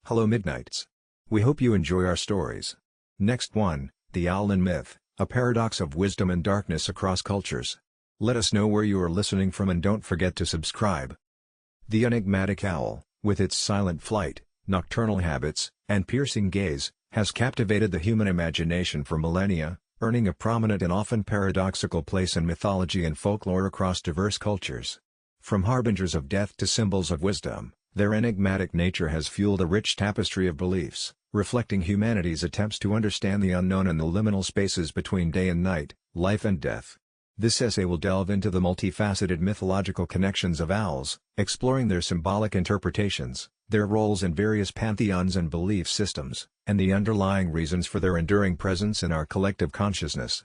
Hello Midnights. We hope you enjoy our stories. Next one, The Owl and Myth, a paradox of wisdom and darkness across cultures. Let us know where you are listening from and don't forget to subscribe. The enigmatic owl, with its silent flight, nocturnal habits, and piercing gaze, has captivated the human imagination for millennia, earning a prominent and often paradoxical place in mythology and folklore across diverse cultures. From harbingers of death to symbols of wisdom, their enigmatic nature has fueled a rich tapestry of beliefs, reflecting humanity's attempts to understand the unknown and the liminal spaces between day and night, life and death. This essay will delve into the multifaceted mythological connections of owls, exploring their symbolic interpretations, their roles in various pantheons and belief systems, and the underlying reasons for their enduring presence in our collective consciousness.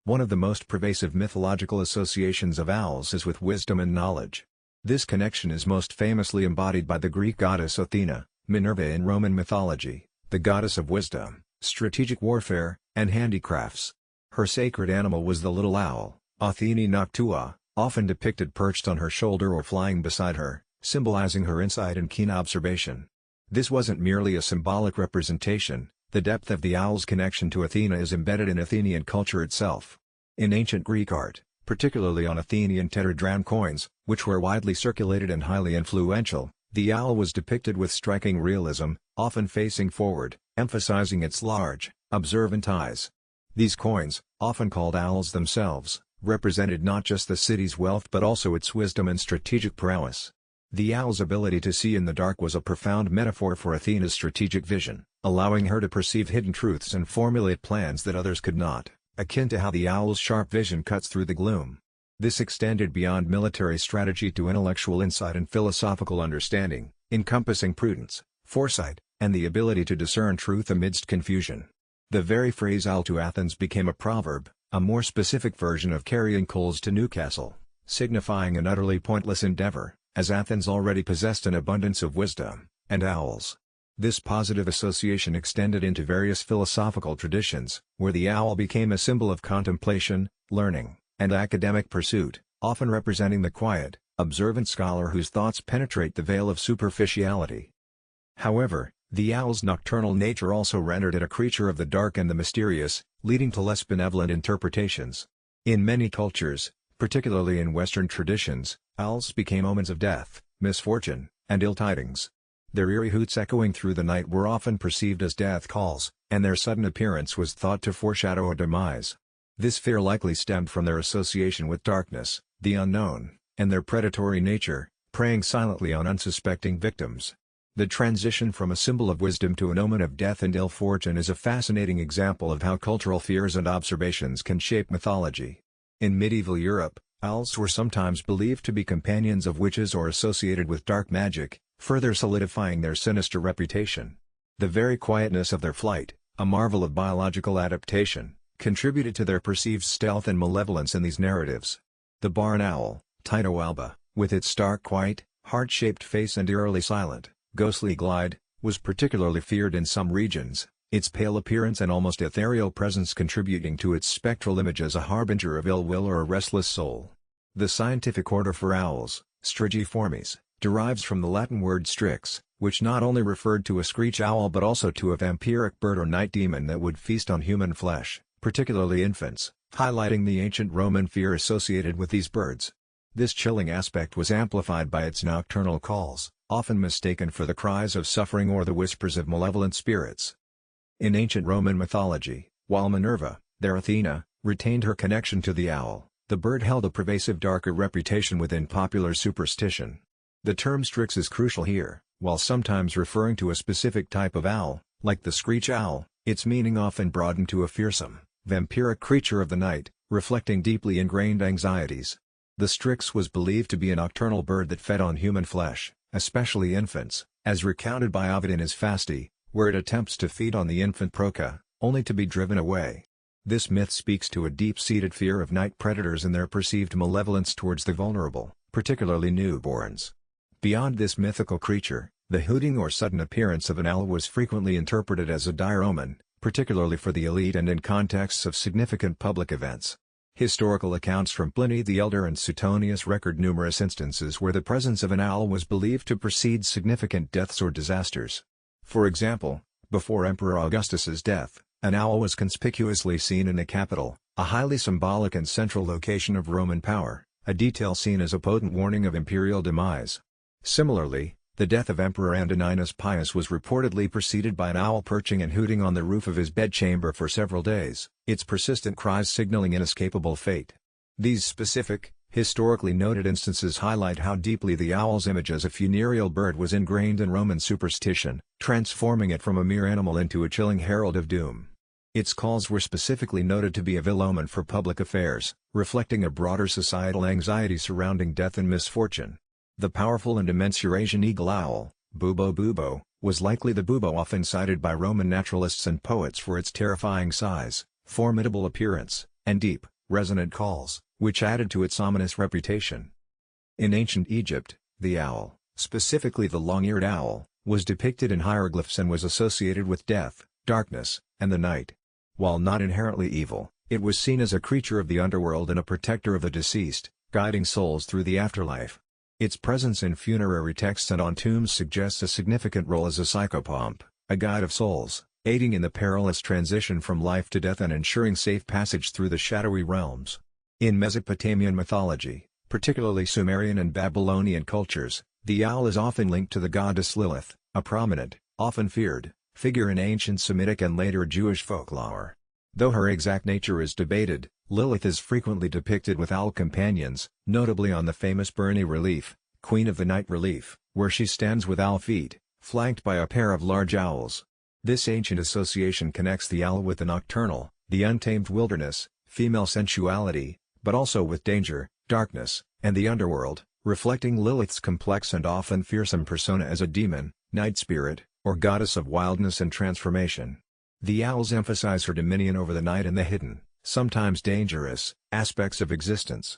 One of the most pervasive mythological associations of owls is with wisdom and knowledge. This connection is most famously embodied by the Greek goddess Athena, Minerva in Roman mythology, the goddess of wisdom, strategic warfare, and handicrafts. Her sacred animal was the little owl, Athene noctua, often depicted perched on her shoulder or flying beside her, symbolizing her insight and keen observation. This wasn't merely a symbolic representation, the depth of the owl's connection to Athena is embedded in Athenian culture itself. In ancient Greek art, particularly on Athenian tetradrachm coins, which were widely circulated and highly influential, the owl was depicted with striking realism, often facing forward, emphasizing its large, observant eyes. These coins, often called owls themselves, represented not just the city's wealth but also its wisdom and strategic prowess. The owl's ability to see in the dark was a profound metaphor for Athena's strategic vision, allowing her to perceive hidden truths and formulate plans that others could not, akin to how the owl's sharp vision cuts through the gloom. This extended beyond military strategy to intellectual insight and philosophical understanding, encompassing prudence, foresight, and the ability to discern truth amidst confusion. The very phrase "owl to Athens" became a proverb, a more specific version of carrying coals to Newcastle, signifying an utterly pointless endeavor, as Athens already possessed an abundance of wisdom and owls. This positive association extended into various philosophical traditions, where the owl became a symbol of contemplation, learning, and academic pursuit, often representing the quiet, observant scholar whose thoughts penetrate the veil of superficiality. However, the owl's nocturnal nature also rendered it a creature of the dark and the mysterious, leading to less benevolent interpretations. In many cultures, particularly in Western traditions, owls became omens of death, misfortune, and ill tidings. Their eerie hoots echoing through the night were often perceived as death calls, and their sudden appearance was thought to foreshadow a demise. This fear likely stemmed from their association with darkness, the unknown, and their predatory nature, preying silently on unsuspecting victims. The transition from a symbol of wisdom to an omen of death and ill fortune is a fascinating example of how cultural fears and observations can shape mythology. In medieval Europe, owls were sometimes believed to be companions of witches or associated with dark magic, further solidifying their sinister reputation. The very quietness of their flight, a marvel of biological adaptation, contributed to their perceived stealth and malevolence in these narratives. The barn owl, Tyto alba, with its stark white, heart-shaped face and eerily silent, ghostly glide, was particularly feared in some regions, its pale appearance and almost ethereal presence contributing to its spectral image as a harbinger of ill will or a restless soul. The scientific order for owls, Strigiformes, derives from the Latin word strix, which not only referred to a screech owl but also to a vampiric bird or night demon that would feast on human flesh, particularly infants, highlighting the ancient Roman fear associated with these birds. This chilling aspect was amplified by its nocturnal calls, often mistaken for the cries of suffering or the whispers of malevolent spirits. In ancient Roman mythology, while Minerva, their Athena, retained her connection to the owl, the bird held a pervasive darker reputation within popular superstition. The term strix is crucial here, while sometimes referring to a specific type of owl, like the screech owl, its meaning often broadened to a fearsome, vampiric creature of the night, reflecting deeply ingrained anxieties. The strix was believed to be a nocturnal bird that fed on human flesh, especially infants, as recounted by Ovid in his Fasti, where it attempts to feed on the infant Proca, only to be driven away. This myth speaks to a deep-seated fear of night predators and their perceived malevolence towards the vulnerable, particularly newborns. Beyond this mythical creature, the hooting or sudden appearance of an owl was frequently interpreted as a dire omen, particularly for the elite and in contexts of significant public events. Historical accounts from Pliny the Elder and Suetonius record numerous instances where the presence of an owl was believed to precede significant deaths or disasters. For example, before Emperor Augustus's death, an owl was conspicuously seen in the Capitol, a highly symbolic and central location of Roman power, a detail seen as a potent warning of imperial demise. Similarly, the death of Emperor Antoninus Pius was reportedly preceded by an owl perching and hooting on the roof of his bedchamber for several days, its persistent cries signaling inescapable fate. These specific, historically noted instances highlight how deeply the owl's image as a funereal bird was ingrained in Roman superstition, transforming it from a mere animal into a chilling herald of doom. Its calls were specifically noted to be of ill omen for public affairs, reflecting a broader societal anxiety surrounding death and misfortune. The powerful and immense Eurasian eagle owl, bubo, was likely the bubo often cited by Roman naturalists and poets for its terrifying size, formidable appearance, and deep, resonant calls, which added to its ominous reputation. In ancient Egypt, the owl, specifically the long-eared owl, was depicted in hieroglyphs and was associated with death, darkness, and the night. While not inherently evil, it was seen as a creature of the underworld and a protector of the deceased, guiding souls through the afterlife. Its presence in funerary texts and on tombs suggests a significant role as a psychopomp, a guide of souls, aiding in the perilous transition from life to death and ensuring safe passage through the shadowy realms. In Mesopotamian mythology, particularly Sumerian and Babylonian cultures, the owl is often linked to the goddess Lilith, a prominent, often feared, figure in ancient Semitic and later Jewish folklore. Though her exact nature is debated, Lilith is frequently depicted with owl companions, notably on the famous Burney relief, Queen of the Night relief, where she stands with owl feet, flanked by a pair of large owls. This ancient association connects the owl with the nocturnal, the untamed wilderness, female sensuality, but also with danger, darkness, and the underworld, reflecting Lilith's complex and often fearsome persona as a demon, night spirit, or goddess of wildness and transformation. The owls emphasize her dominion over the night and the hidden, sometimes dangerous, aspects of existence.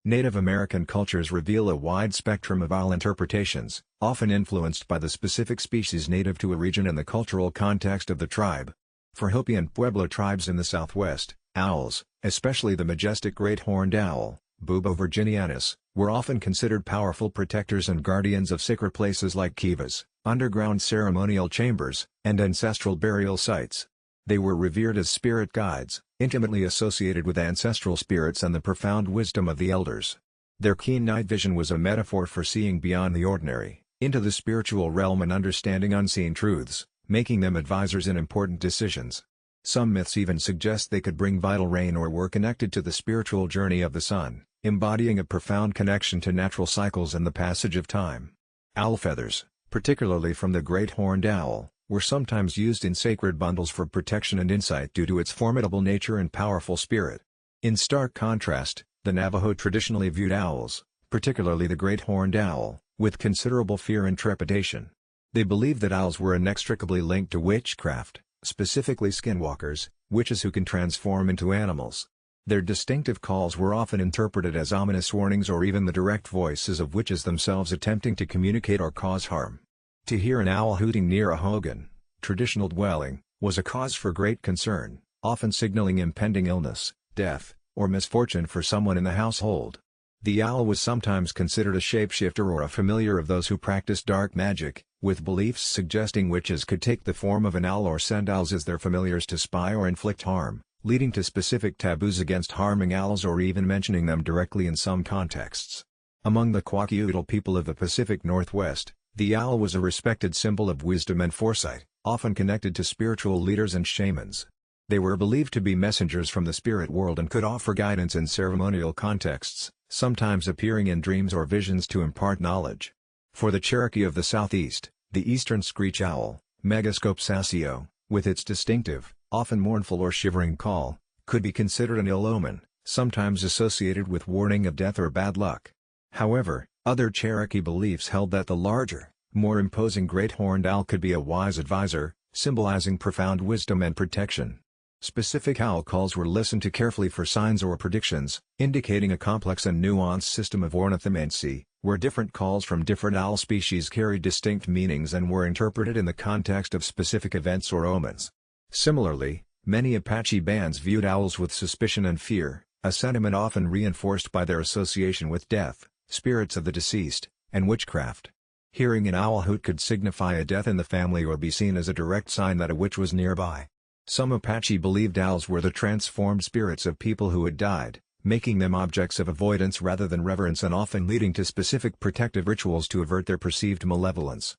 Native American cultures reveal a wide spectrum of owl interpretations, often influenced by the specific species native to a region and the cultural context of the tribe. For Hopi and Pueblo tribes in the Southwest, owls, especially the majestic great horned owl, Bubo virginianus, were often considered powerful protectors and guardians of sacred places like kivas, underground ceremonial chambers, and ancestral burial sites. They were revered as spirit guides, intimately associated with ancestral spirits and the profound wisdom of the elders. Their keen night vision was a metaphor for seeing beyond the ordinary, into the spiritual realm and understanding unseen truths, making them advisors in important decisions. Some myths even suggest they could bring vital rain or were connected to the spiritual journey of the sun, embodying a profound connection to natural cycles and the passage of time. Owl feathers, particularly from the great horned owl, were sometimes used in sacred bundles for protection and insight due to its formidable nature and powerful spirit. In stark contrast, the Navajo traditionally viewed owls, particularly the great horned owl, with considerable fear and trepidation. They believed that owls were inextricably linked to witchcraft, specifically skinwalkers, witches who can transform into animals. Their distinctive calls were often interpreted as ominous warnings or even the direct voices of witches themselves attempting to communicate or cause harm. To hear an owl hooting near a hogan, traditional dwelling, was a cause for great concern, often signaling impending illness, death, or misfortune for someone in the household. The owl was sometimes considered a shapeshifter or a familiar of those who practiced dark magic, with beliefs suggesting witches could take the form of an owl or send owls as their familiars to spy or inflict harm, leading to specific taboos against harming owls or even mentioning them directly in some contexts. Among the Kwakiutl people of the Pacific Northwest, the owl was a respected symbol of wisdom and foresight, often connected to spiritual leaders and shamans. They were believed to be messengers from the spirit world and could offer guidance in ceremonial contexts, sometimes appearing in dreams or visions to impart knowledge. For the Cherokee of the Southeast, the eastern screech owl, Megascope sasio, with its distinctive, often mournful or shivering call, could be considered an ill omen, sometimes associated with warning of death or bad luck. However, other Cherokee beliefs held that the larger, more imposing great horned owl could be a wise advisor, symbolizing profound wisdom and protection. Specific owl calls were listened to carefully for signs or predictions, indicating a complex and nuanced system of ornithomancy, where different calls from different owl species carried distinct meanings and were interpreted in the context of specific events or omens. Similarly, many Apache bands viewed owls with suspicion and fear, a sentiment often reinforced by their association with death, spirits of the deceased, and witchcraft. Hearing an owl hoot could signify a death in the family or be seen as a direct sign that a witch was nearby. Some Apache believed owls were the transformed spirits of people who had died, making them objects of avoidance rather than reverence and often leading to specific protective rituals to avert their perceived malevolence.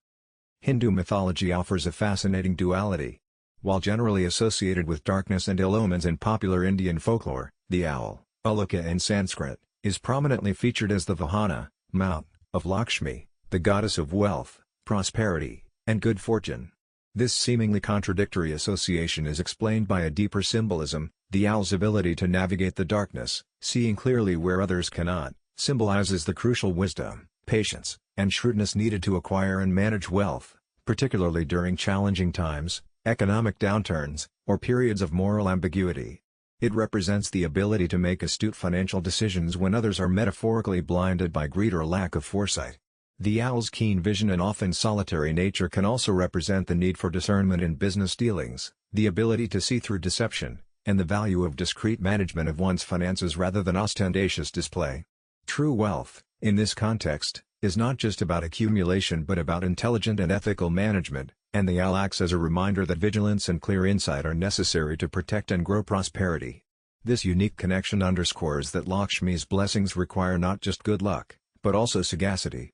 Hindu mythology offers a fascinating duality. While generally associated with darkness and ill omens in popular Indian folklore, the owl, Ulaka in Sanskrit, is prominently featured as the Vahana, mount, of Lakshmi, the goddess of wealth, prosperity, and good fortune. This seemingly contradictory association is explained by a deeper symbolism. The owl's ability to navigate the darkness, seeing clearly where others cannot, symbolizes the crucial wisdom, patience, and shrewdness needed to acquire and manage wealth, particularly during challenging times, economic downturns, or periods of moral ambiguity. It represents the ability to make astute financial decisions when others are metaphorically blinded by greed or lack of foresight. The owl's keen vision and often solitary nature can also represent the need for discernment in business dealings, the ability to see through deception, and the value of discreet management of one's finances rather than ostentatious display. True wealth, in this context, is not just about accumulation but about intelligent and ethical management, and the owl acts as a reminder that vigilance and clear insight are necessary to protect and grow prosperity. This unique connection underscores that Lakshmi's blessings require not just good luck, but also sagacity.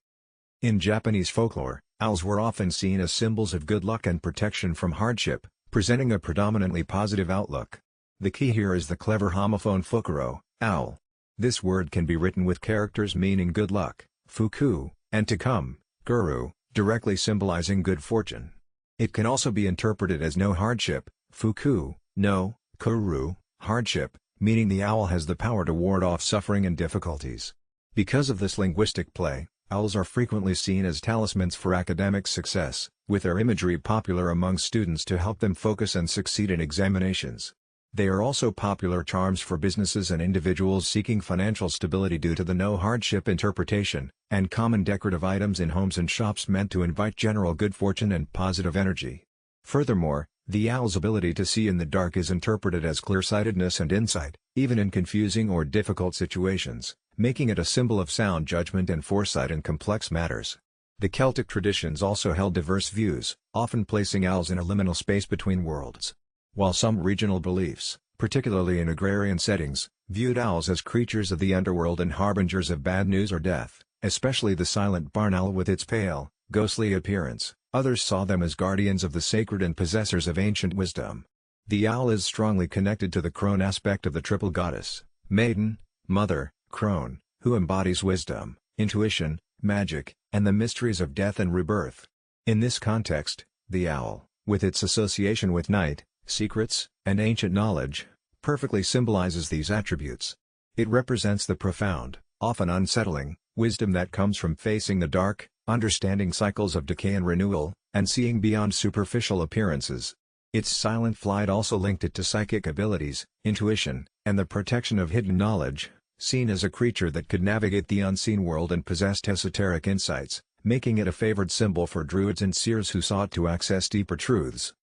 In Japanese folklore, owls were often seen as symbols of good luck and protection from hardship, presenting a predominantly positive outlook. The key here is the clever homophone fukuro, owl. This word can be written with characters meaning good luck, fuku, and to come, guru, directly symbolizing good fortune. It can also be interpreted as no hardship, fuku, no, kuru, hardship, meaning the owl has the power to ward off suffering and difficulties. Because of this linguistic play, owls are frequently seen as talismans for academic success, with their imagery popular among students to help them focus and succeed in examinations. They are also popular charms for businesses and individuals seeking financial stability due to the no hardship interpretation, and common decorative items in homes and shops meant to invite general good fortune and positive energy. Furthermore, the owl's ability to see in the dark is interpreted as clear-sightedness and insight, even in confusing or difficult situations, making it a symbol of sound judgment and foresight in complex matters. The Celtic traditions also held diverse views, often placing owls in a liminal space between worlds. While some regional beliefs, particularly in agrarian settings, viewed owls as creatures of the underworld and harbingers of bad news or death, especially the silent barn owl with its pale, ghostly appearance, others saw them as guardians of the sacred and possessors of ancient wisdom. The owl is strongly connected to the crone aspect of the triple goddess, maiden, mother, crone, who embodies wisdom, intuition, magic, and the mysteries of death and rebirth. In this context, the owl, with its association with night, secrets, and ancient knowledge, perfectly symbolizes these attributes. It represents the profound, often unsettling, wisdom that comes from facing the dark, understanding cycles of decay and renewal, and seeing beyond superficial appearances. Its silent flight also linked it to psychic abilities, intuition, and the protection of hidden knowledge, seen as a creature that could navigate the unseen world and possessed esoteric insights, making it a favored symbol for druids and seers who sought to access deeper truths.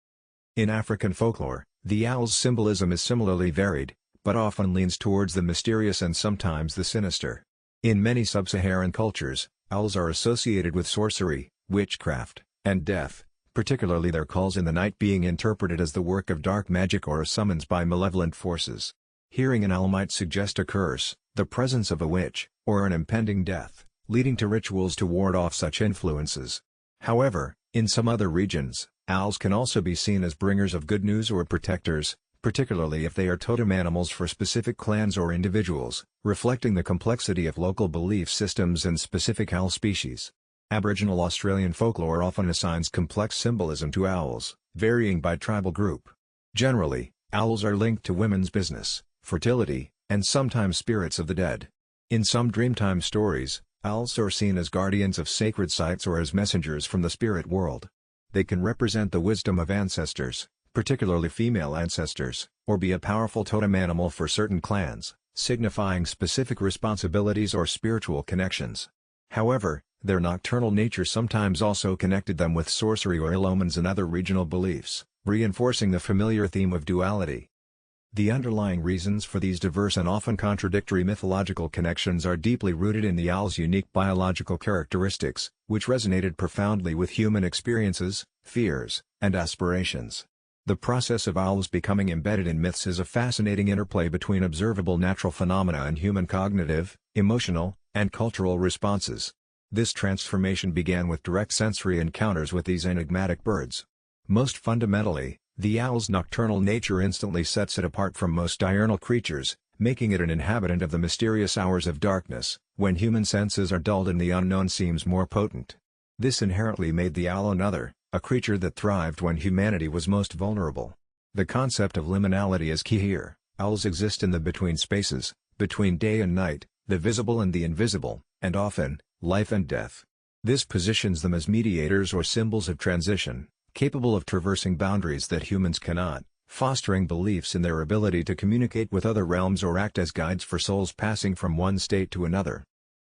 In African folklore, the owl's symbolism is similarly varied, but often leans towards the mysterious and sometimes the sinister. In many sub-Saharan cultures, owls are associated with sorcery, witchcraft, and death, particularly their calls in the night being interpreted as the work of dark magic or a summons by malevolent forces. Hearing an owl might suggest a curse, the presence of a witch, or an impending death, leading to rituals to ward off such influences. However, in some other regions, owls can also be seen as bringers of good news or protectors, particularly if they are totem animals for specific clans or individuals, reflecting the complexity of local belief systems and specific owl species. Aboriginal Australian folklore often assigns complex symbolism to owls, varying by tribal group. Generally, owls are linked to women's business, fertility, and sometimes spirits of the dead. In some Dreamtime stories, owls are seen as guardians of sacred sites or as messengers from the spirit world. They can represent the wisdom of ancestors, particularly female ancestors, or be a powerful totem animal for certain clans, signifying specific responsibilities or spiritual connections. However, their nocturnal nature sometimes also connected them with sorcery or ill omens and other regional beliefs, reinforcing the familiar theme of duality. The underlying reasons for these diverse and often contradictory mythological connections are deeply rooted in the owl's unique biological characteristics, which resonated profoundly with human experiences, fears, and aspirations. The process of owls becoming embedded in myths is a fascinating interplay between observable natural phenomena and human cognitive, emotional, and cultural responses. This transformation began with direct sensory encounters with these enigmatic birds. Most fundamentally, the owl's nocturnal nature instantly sets it apart from most diurnal creatures, making it an inhabitant of the mysterious hours of darkness, when human senses are dulled and the unknown seems more potent. This inherently made the owl another, a creature that thrived when humanity was most vulnerable. The concept of liminality is key here. Owls exist in the between spaces, between day and night, the visible and the invisible, and often, life and death. This positions them as mediators or symbols of transition, capable of traversing boundaries that humans cannot, fostering beliefs in their ability to communicate with other realms or act as guides for souls passing from one state to another.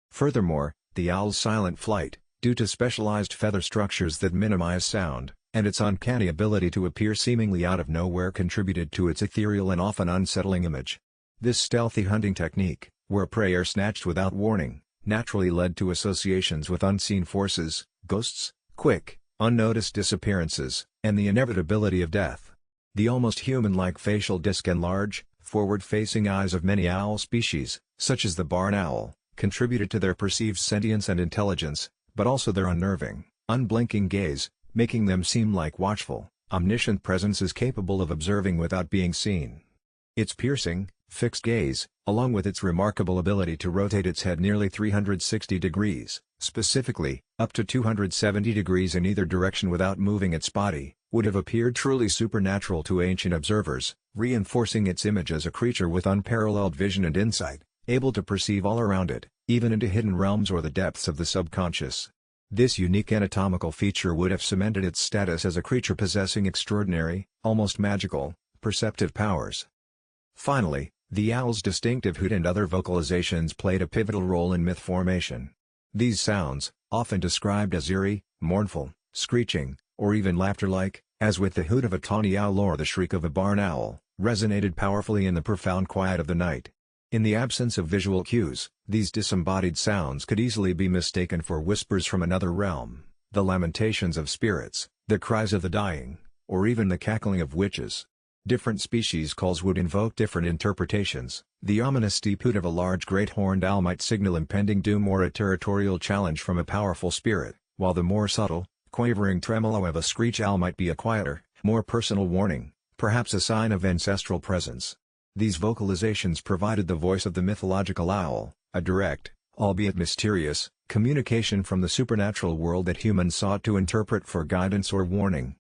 Furthermore, the owl's silent flight, due to specialized feather structures that minimize sound, and its uncanny ability to appear seemingly out of nowhere contributed to its ethereal and often unsettling image. This stealthy hunting technique, where prey are snatched without warning, naturally led to associations with unseen forces, ghosts, quick, unnoticed disappearances, and the inevitability of death. The almost human-like facial disc and large, forward-facing eyes of many owl species, such as the barn owl, contributed to their perceived sentience and intelligence, but also their unnerving, unblinking gaze, making them seem like watchful, omniscient presences capable of observing without being seen. Its piercing, fixed gaze, along with its remarkable ability to rotate its head nearly 360 degrees, specifically, up to 270 degrees in either direction without moving its body, would have appeared truly supernatural to ancient observers, reinforcing its image as a creature with unparalleled vision and insight, able to perceive all around it, even into hidden realms or the depths of the subconscious. This unique anatomical feature would have cemented its status as a creature possessing extraordinary, almost magical, perceptive powers. Finally, the owl's distinctive hoot and other vocalizations played a pivotal role in myth formation. These sounds, often described as eerie, mournful, screeching, or even laughter-like, as with the hoot of a tawny owl or the shriek of a barn owl, resonated powerfully in the profound quiet of the night. In the absence of visual cues, these disembodied sounds could easily be mistaken for whispers from another realm, the lamentations of spirits, the cries of the dying, or even the cackling of witches. Different species calls would invoke different interpretations. The ominous deep hoot of a large great horned owl might signal impending doom or a territorial challenge from a powerful spirit, while the more subtle, quavering tremolo of a screech owl might be a quieter, more personal warning, perhaps a sign of ancestral presence. These vocalizations provided the voice of the mythological owl, a direct, albeit mysterious, communication from the supernatural world that humans sought to interpret for guidance or warning.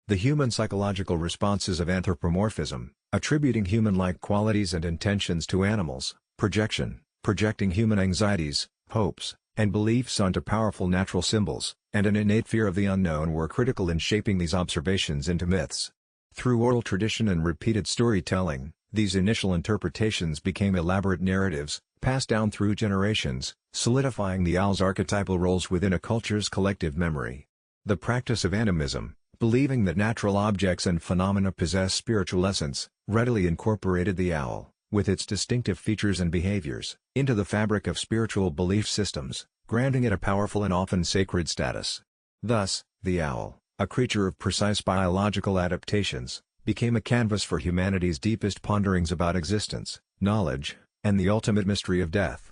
The human psychological responses of anthropomorphism, attributing human-like qualities and intentions to animals, projecting human anxieties, hopes, and beliefs onto powerful natural symbols, and an innate fear of the unknown were critical in shaping these observations into myths. Through oral tradition and repeated storytelling, these initial interpretations became elaborate narratives, passed down through generations, solidifying the owl's archetypal roles within a culture's collective memory. The practice of animism, believing that natural objects and phenomena possess spiritual essence, readily incorporated the owl, with its distinctive features and behaviors, into the fabric of spiritual belief systems, granting it a powerful and often sacred status. Thus, the owl, a creature of precise biological adaptations, became a canvas for humanity's deepest ponderings about existence, knowledge, and the ultimate mystery of death.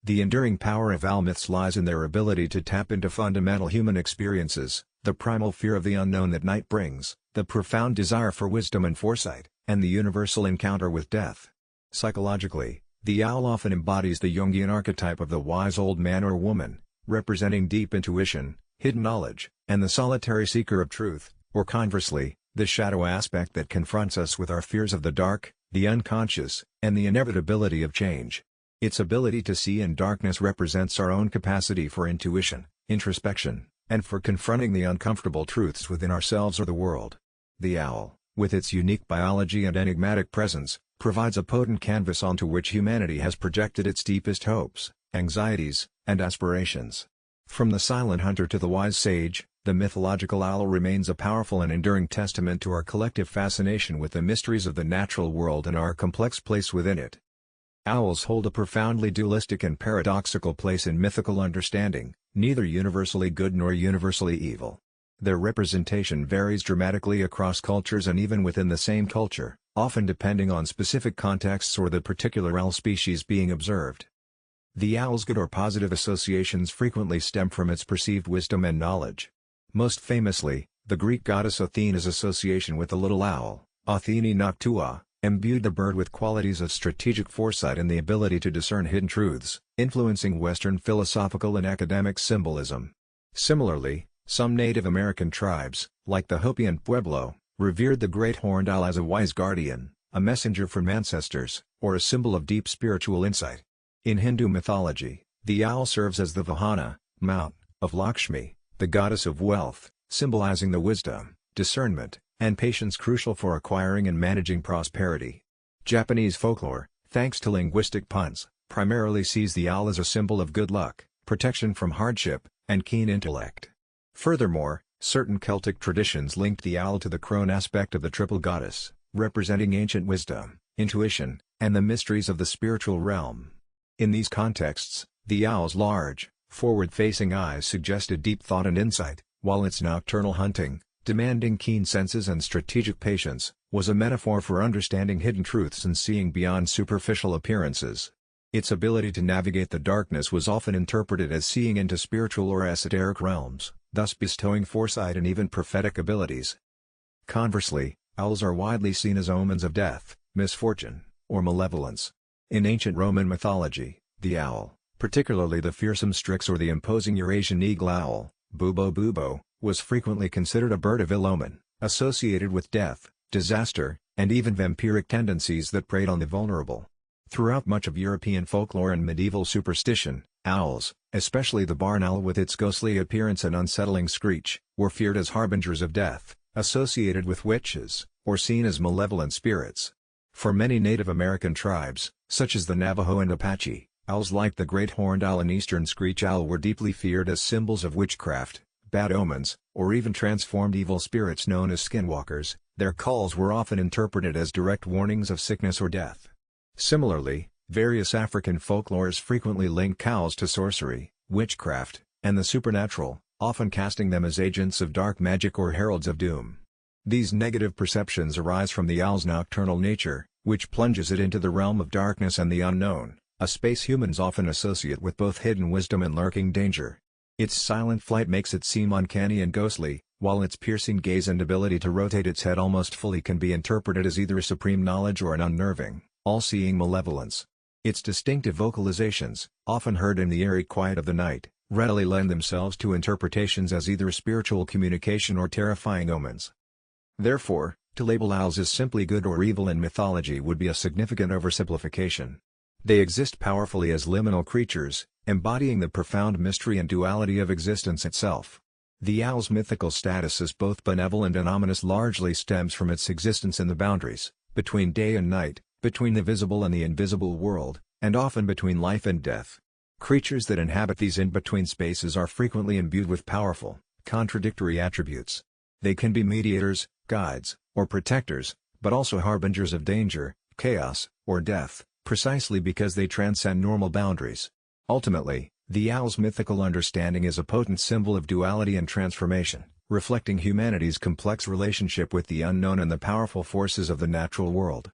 The enduring power of owl myths lies in their ability to tap into fundamental human experiences, the primal fear of the unknown that night brings, the profound desire for wisdom and foresight, and the universal encounter with death. Psychologically, the owl often embodies the Jungian archetype of the wise old man or woman, representing deep intuition, hidden knowledge, and the solitary seeker of truth, or conversely, the shadow aspect that confronts us with our fears of the dark, the unconscious, and the inevitability of change. Its ability to see in darkness represents our own capacity for intuition, introspection, and for confronting the uncomfortable truths within ourselves or the world. The owl, with its unique biology and enigmatic presence, provides a potent canvas onto which humanity has projected its deepest hopes, anxieties, and aspirations. From the silent hunter to the wise sage, The mythological owl remains a powerful and enduring testament to our collective fascination with the mysteries of the natural world and our complex place within it. Owls hold a profoundly dualistic and paradoxical place in mythical understanding, neither universally good nor universally evil. Their representation varies dramatically across cultures and even within the same culture, often depending on specific contexts or the particular owl species being observed. The owl's good or positive associations frequently stem from its perceived wisdom and knowledge. Most famously, the Greek goddess Athena's association with the little owl, Athene noctua, imbued the bird with qualities of strategic foresight and the ability to discern hidden truths, influencing Western philosophical and academic symbolism. Similarly, some Native American tribes, like the Hopi and Pueblo, revered the great horned owl as a wise guardian, a messenger from ancestors, or a symbol of deep spiritual insight. In Hindu mythology, the owl serves as the Vahana, mount, of Lakshmi, the goddess of wealth, symbolizing the wisdom, discernment, and patience crucial for acquiring and managing prosperity. Japanese folklore, thanks to linguistic puns, primarily sees the owl as a symbol of good luck, protection from hardship, and keen intellect. Furthermore, certain Celtic traditions linked the owl to the crone aspect of the triple goddess, representing ancient wisdom, intuition, and the mysteries of the spiritual realm. In these contexts, the owl's large, forward-facing eyes suggested deep thought and insight, while its nocturnal hunting, demanding keen senses and strategic patience, was a metaphor for understanding hidden truths and seeing beyond superficial appearances. Its ability to navigate the darkness was often interpreted as seeing into spiritual or esoteric realms, thus bestowing foresight and even prophetic abilities. Conversely, owls are widely seen as omens of death, misfortune, or malevolence. In ancient Roman mythology, the owl, particularly the fearsome Strix or the imposing Eurasian eagle owl, bubo, was frequently considered a bird of ill omen, associated with death, disaster, and even vampiric tendencies that preyed on the vulnerable. Throughout much of European folklore and medieval superstition, owls, especially the barn owl with its ghostly appearance and unsettling screech, were feared as harbingers of death, associated with witches, or seen as malevolent spirits. For many Native American tribes, such as the Navajo and Apache, owls like the great horned owl and eastern screech owl were deeply feared as symbols of witchcraft, bad omens, or even transformed evil spirits known as skinwalkers. Their calls were often interpreted as direct warnings of sickness or death. Similarly, various African folklores frequently link owls to sorcery, witchcraft, and the supernatural, often casting them as agents of dark magic or heralds of doom. These negative perceptions arise from the owl's nocturnal nature, which plunges it into the realm of darkness and the unknown, a space humans often associate with both hidden wisdom and lurking danger. Its silent flight makes it seem uncanny and ghostly, while its piercing gaze and ability to rotate its head almost fully can be interpreted as either a supreme knowledge or an unnerving, all-seeing malevolence. Its distinctive vocalizations, often heard in the eerie quiet of the night, readily lend themselves to interpretations as either spiritual communication or terrifying omens. Therefore, to label owls as simply good or evil in mythology would be a significant oversimplification. They exist powerfully as liminal creatures, embodying the profound mystery and duality of existence itself. The owl's mythical status as both benevolent and ominous largely stems from its existence in the boundaries, between day and night, between the visible and the invisible world, and often between life and death. Creatures that inhabit these in-between spaces are frequently imbued with powerful, contradictory attributes. They can be mediators, guides, or protectors, but also harbingers of danger, chaos, or death, precisely because they transcend normal boundaries. Ultimately, the owl's mythical understanding is a potent symbol of duality and transformation, reflecting humanity's complex relationship with the unknown and the powerful forces of the natural world.